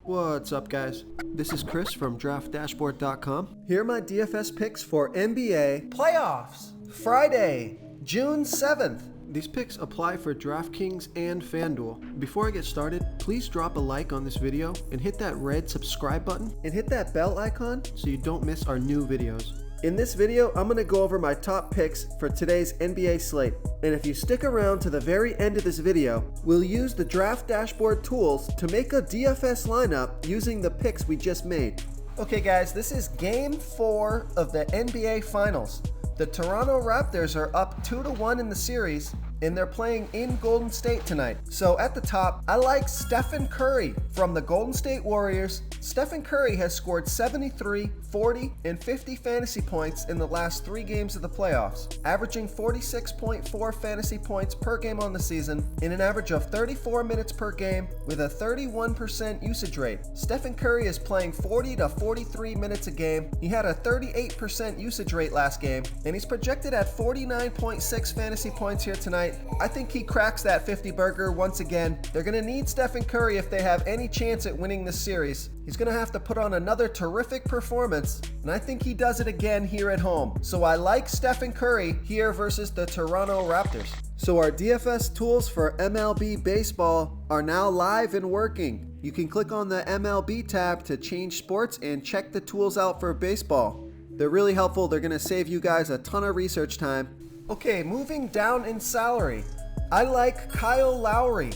What's up, guys? This is Chris from DraftDashboard.com. Here are my DFS picks for NBA playoffs, Friday, June 7th. These picks apply for DraftKings and FanDuel. Before I get started, please drop a like on this video and hit that red subscribe button and hit that bell icon so you don't miss our new videos. In this video, I'm going to go over my top picks for today's NBA slate. And if you stick around to the very end of this video, we'll use the Draft Dashboard tools to make a DFS lineup using the picks we just made. Okay guys, this is Game 4 of the NBA Finals. The Toronto Raptors are up 2-1 in the series, and they're playing in Golden State tonight. So at the top, I like Stephen Curry from the Golden State Warriors. Stephen Curry has scored 73, 40, and 50 fantasy points in the last 3 games of the playoffs, averaging 46.4 fantasy points per game on the season in an average of 34 minutes per game with a 31% usage rate. Stephen Curry is playing 40 to 43 minutes a game. He had a 38% usage rate last game, and he's projected at 49.6 fantasy points here tonight. I think he cracks that 50 burger once again. They're going to need Stephen Curry if they have any chance at winning this series. He's going to have to put on another terrific performance, and I think he does it again here at home. So I like Stephen Curry here versus the Toronto Raptors. So our DFS tools for MLB baseball are now live and working. You can click on the MLB tab to change sports and check the tools out for baseball. They're really helpful. They're going to save you guys a ton of research time. Okay, moving down in salary, I like Kyle Lowry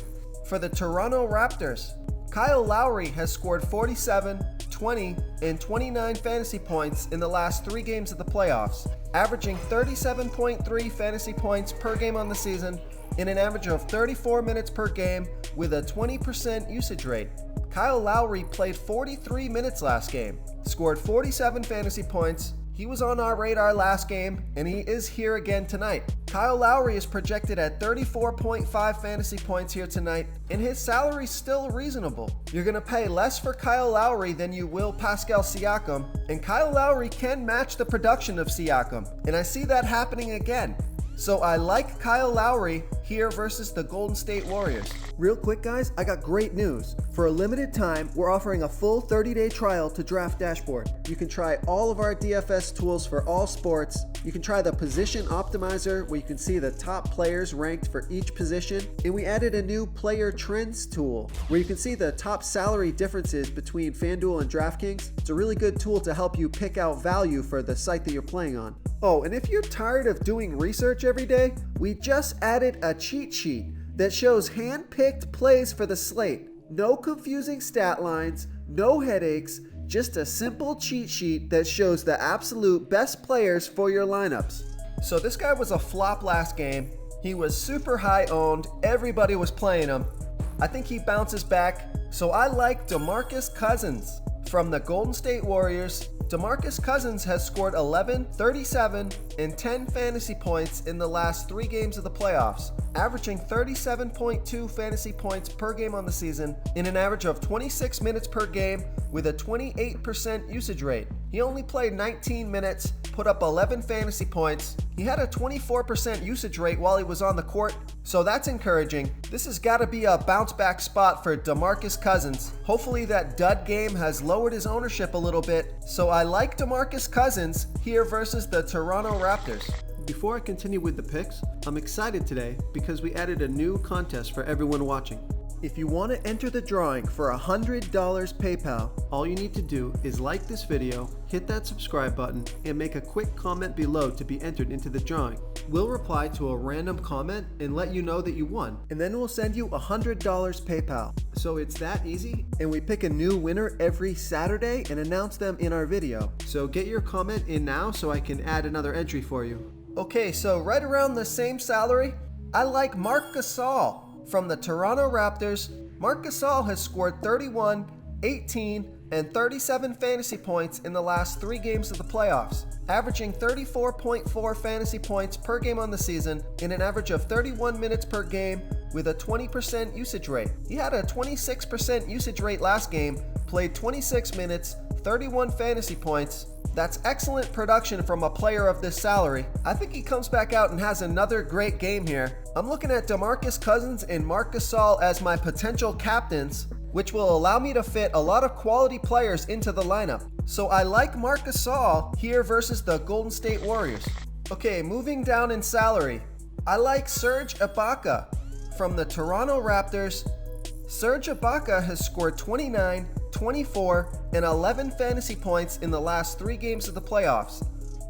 for the Toronto Raptors. Kyle Lowry has scored 47, 20, and 29 fantasy points in the last 3 games of the playoffs, averaging 37.3 fantasy points per game on the season in an average of 34 minutes per game with a 20% usage rate. Kyle Lowry played 43 minutes last game, scored 47 fantasy points. He was on our radar last game, and he is here again tonight. Kyle Lowry is projected at 34.5 fantasy points here tonight, and his salary's still reasonable. You're going to pay less for Kyle Lowry than you will Pascal Siakam, and Kyle Lowry can match the production of Siakam, and I see that happening again. So I like Kyle Lowry here versus the Golden State Warriors. Real quick guys, I got great news. For a limited time, we're offering a full 30-day trial to Draft Dashboard. You can try all of our DFS tools for all sports. You can try the Position Optimizer, where you can see the top players ranked for each position. And we added a new Player Trends tool, where you can see the top salary differences between FanDuel and DraftKings. It's a really good tool to help you pick out value for the site that you're playing on. Oh, and if you're tired of doing research every day, we just added a cheat sheet that shows hand-picked plays for the slate. No confusing stat lines, no headaches, just a simple cheat sheet that shows the absolute best players for your lineups. So this guy was a flop last game. He was super high owned. Everybody was playing him. I think he bounces back. So I like DeMarcus Cousins from the Golden State Warriors. DeMarcus Cousins has scored 11, 37, and 10 fantasy points in the last 3 games of the playoffs, averaging 37.2 fantasy points per game on the season in an average of 26 minutes per game with a 28% usage rate. He only played 19 minutes, put up 11 fantasy points. He had a 24% usage rate while he was on the court, so that's encouraging. This has got to be a bounce back spot for DeMarcus Cousins. Hopefully that dud game has lowered his ownership a little bit, so I like DeMarcus Cousins here versus the Toronto Raptors. Before I continue with the picks, I'm excited today because we added a new contest for everyone watching. If you want to enter the drawing for $100 PayPal, all you need to do is like this video, hit that subscribe button, and make a quick comment below to be entered into the drawing. We'll reply to a random comment and let you know that you won, and then we'll send you $100 PayPal. So it's that easy, and we pick a new winner every Saturday and announce them in our video. So get your comment in now so I can add another entry for you. Okay, so right around the same salary, I like Marc Gasol from the Toronto Raptors. Marc Gasol has scored 31, 18, and 37 fantasy points in the last 3 games of the playoffs, averaging 34.4 fantasy points per game on the season in an average of 31 minutes per game with a 20% usage rate. He had a 26% usage rate last game, played 26 minutes, 31 fantasy points. That's excellent production from a player of this salary. I think he comes back out and has another great game here. I'm looking at DeMarcus Cousins and Marc Gasol as my potential captains. which will allow me to fit a lot of quality players into the lineup. So I like Marc Gasol here versus the Golden State Warriors. Okay, moving down in salary, I like Serge Ibaka from the Toronto Raptors. Serge Ibaka has scored 29, 24, and 11 fantasy points in the last 3 games of the playoffs,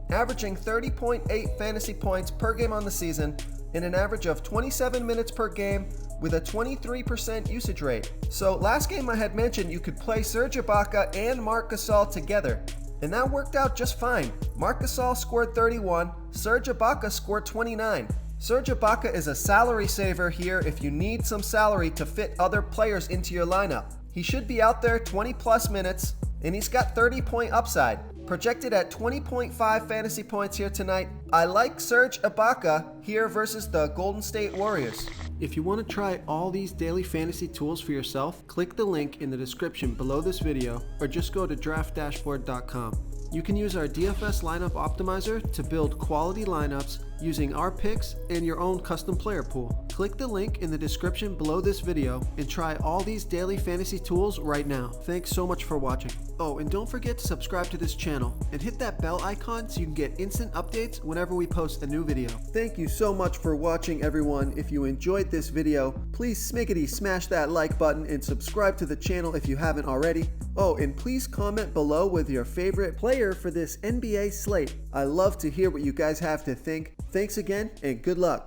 averaging 30.8 fantasy points per game on the season and an average of 27 minutes per game with a 23% usage rate. So last game I had mentioned you could play Serge Ibaka and Marc Gasol together, and that worked out just fine. Marc Gasol scored 31, Serge Ibaka scored 29. Serge Ibaka is a salary saver here if you need some salary to fit other players into your lineup. He should be out there 20 plus minutes, and he's got 30-point upside. Projected at 20.5 fantasy points here tonight, I like Serge Ibaka here versus the Golden State Warriors. If you want to try all these daily fantasy tools for yourself, click the link in the description below this video or just go to DraftDashboard.com. You can use our DFS lineup optimizer to build quality lineups using our picks and your own custom player pool. Click the link in the description below this video and try all these daily fantasy tools right now. Thanks so much for watching. Oh, and don't forget to subscribe to this channel and hit that bell icon so you can get instant updates whenever we post a new video. Thank you so much for watching, everyone. If you enjoyed this video, please smiggity smash that like button and subscribe to the channel if you haven't already. Oh, and please comment below with your favorite player for this NBA slate. I love to hear what you guys have to think. Thanks again, and good luck.